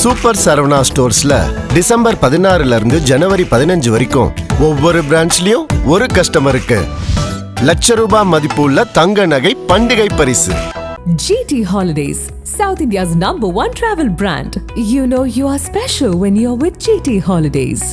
Super Saravana ஸ்டோர்ஸ்ல December 16 இருந்து ஜனவரி 15 வரைக்கும் ஒவ்வொரு பிரான்ச்லயும் ஒரு கஸ்டமருக்கு ₹1,00,000 மதிப்புள்ள தங்க நகை பண்டிகை பரிசு. GT Holidays, South India's #1 travel brand. You know you are special when you're with GT Holidays.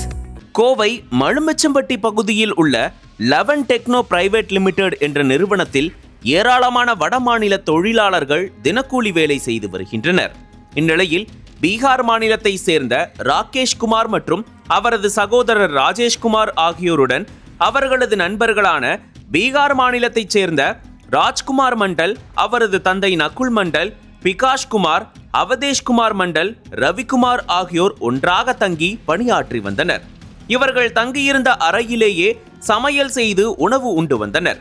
Kovai மழுமிச்சம்பட்டி பகுதியில் உள்ள 11 டெக்னோ பிரைவேட் லிமிடெட் என்ற நிறுவனத்தில் ஏராளமான வடமாநில தொழிலாளர்கள் தினக்கூலி வேலை செய்து வருகின்றனர். இந்நிலையில் பீகார் மாநிலத்தை சேர்ந்த ராகேஷ்குமார் மற்றும் அவரது சகோதரர் ராஜேஷ்குமார் ஆகியோருடன் அவர்களது நண்பர்களான பீகார் மாநிலத்தைச் சேர்ந்த ராஜ்குமார் மண்டல், அவரது தந்தை நகுல் மண்டல், பிகாஷ்குமார், அவதேஷ்குமார் மண்டல், ரவிக்குமார் ஆகியோர் ஒன்றாக தங்கி பணியாற்றி வந்தனர். இவர்கள் தங்கியிருந்த அறையிலேயே சமையல் செய்து உணவு உண்டு வந்தனர்.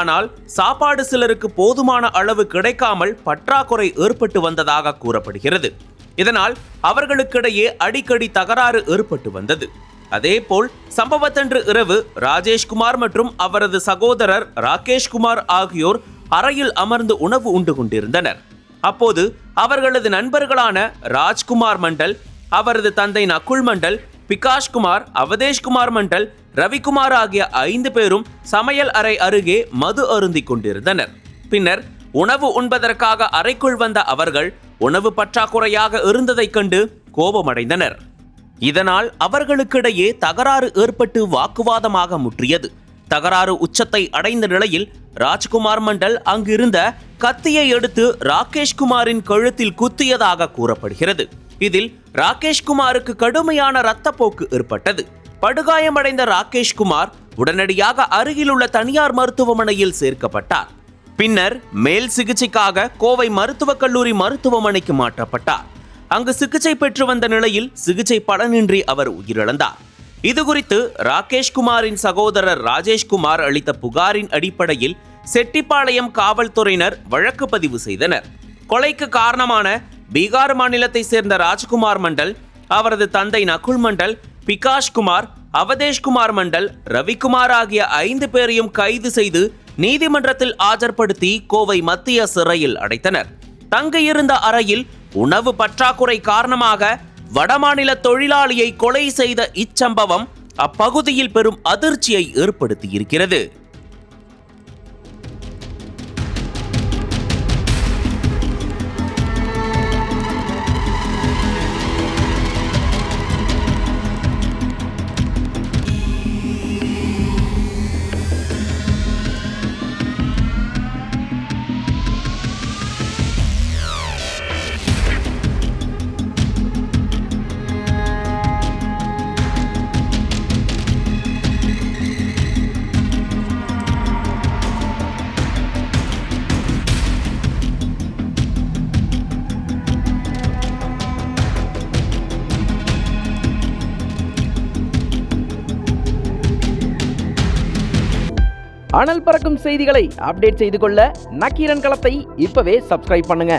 ஆனால் சாப்பாடு சிலருக்கு போதுமான அளவு கிடைக்காமல் பற்றாக்குறை ஏற்பட்டு வந்ததாக கூறப்படுகிறது. இதனால் அவர்களுக்கிடையே அடிக்கடி தகராறு ஏற்பட்டு வந்தது. அதேபோல் சம்பவத்தன்று இரவு ராஜேஷ்குமார் மற்றும் அவரது சகோதரர் ராகேஷ்குமார் ஆகியோர் அறையில் அமர்ந்து உணவு உண்டு கொண்டிருந்தனர். அப்போது அவர்களது நண்பர்களான ராஜ்குமார் மண்டல், அவரது தந்தை நகுல் மண்டல், பிகாஷ்குமார், அவதேஷ்குமார் மண்டல், ரவிக்குமார் ஆகிய 5 பேரும் சமையல் அறை அருகே மது அருந்திக் கொண்டிருந்தனர். பின்னர் உணவு உண்பதற்காக அறைக்குள் வந்த அவர்கள் உணவு பற்றாக்குறையாக இருந்ததைக் கண்டு கோபமடைந்தனர். இதனால் அவர்களுக்கிடையே தகராறு ஏற்பட்டு வாக்குவாதமாக முற்றியது. தகராறு உச்சத்தை அடைந்த நிலையில் ராஜ்குமார் மண்டல் அங்கிருந்த கத்தியை எடுத்து ராகேஷ்குமாரின் கழுத்தில் குத்தியதாக கூறப்படுகிறது. இதில் ராகேஷ்குமாருக்கு கடுமையான இரத்தப்போக்கு ஏற்பட்டது. படுகாயமடைந்த ராகேஷ்குமார் உடனடியாக அருகிலுள்ள தனியார் மருத்துவமனையில் சேர்க்கப்பட்டார். பின்னர் மேல் சிகிச்சைக்காக கோவை மருத்துவக் கல்லூரி மருத்துவமனைக்கு மாற்றப்பட்டார். அங்கு சிகிச்சை பெற்று வந்த நிலையில் சிகிச்சை பலனின்றி அவர் உயிரிழந்தார். இதுகுறித்து ராகேஷ்குமாரின் சகோதரர் ராஜேஷ்குமார் அளித்த புகாரின் அடிப்படையில் செட்டிப்பாளையம் காவல்துறையினர் வழக்கு பதிவு செய்தனர். கொலைக்கு காரணமான பீகார் மாநிலத்தை சேர்ந்த ராஜ்குமார் மண்டல், அவரது தந்தை நகுல் மண்டல், பிகாஷ்குமார், அவதேஷ்குமார் மண்டல், ரவிக்குமார் ஆகிய 5 பேரையும் கைது செய்து நீதிமன்றத்தில் ஆஜர்படுத்தி கோவை மத்திய சிறையில் அடைத்தனர். தங்கியிருந்த அறையில் உணவு பற்றாக்குறை காரணமாக வடமாநில தொழிலாளியை கொலை செய்த இச்சம்பவம் அப்பகுதியில் பெரும் அதிர்ச்சியை ஏற்படுத்தியிருக்கிறது. அனல் பறக்கும் செய்திகளை அப்டேட் செய்து கொள்ள நக்கீரன் களத்தை இப்பவே சப்ஸ்கிரைப் பண்ணுங்க.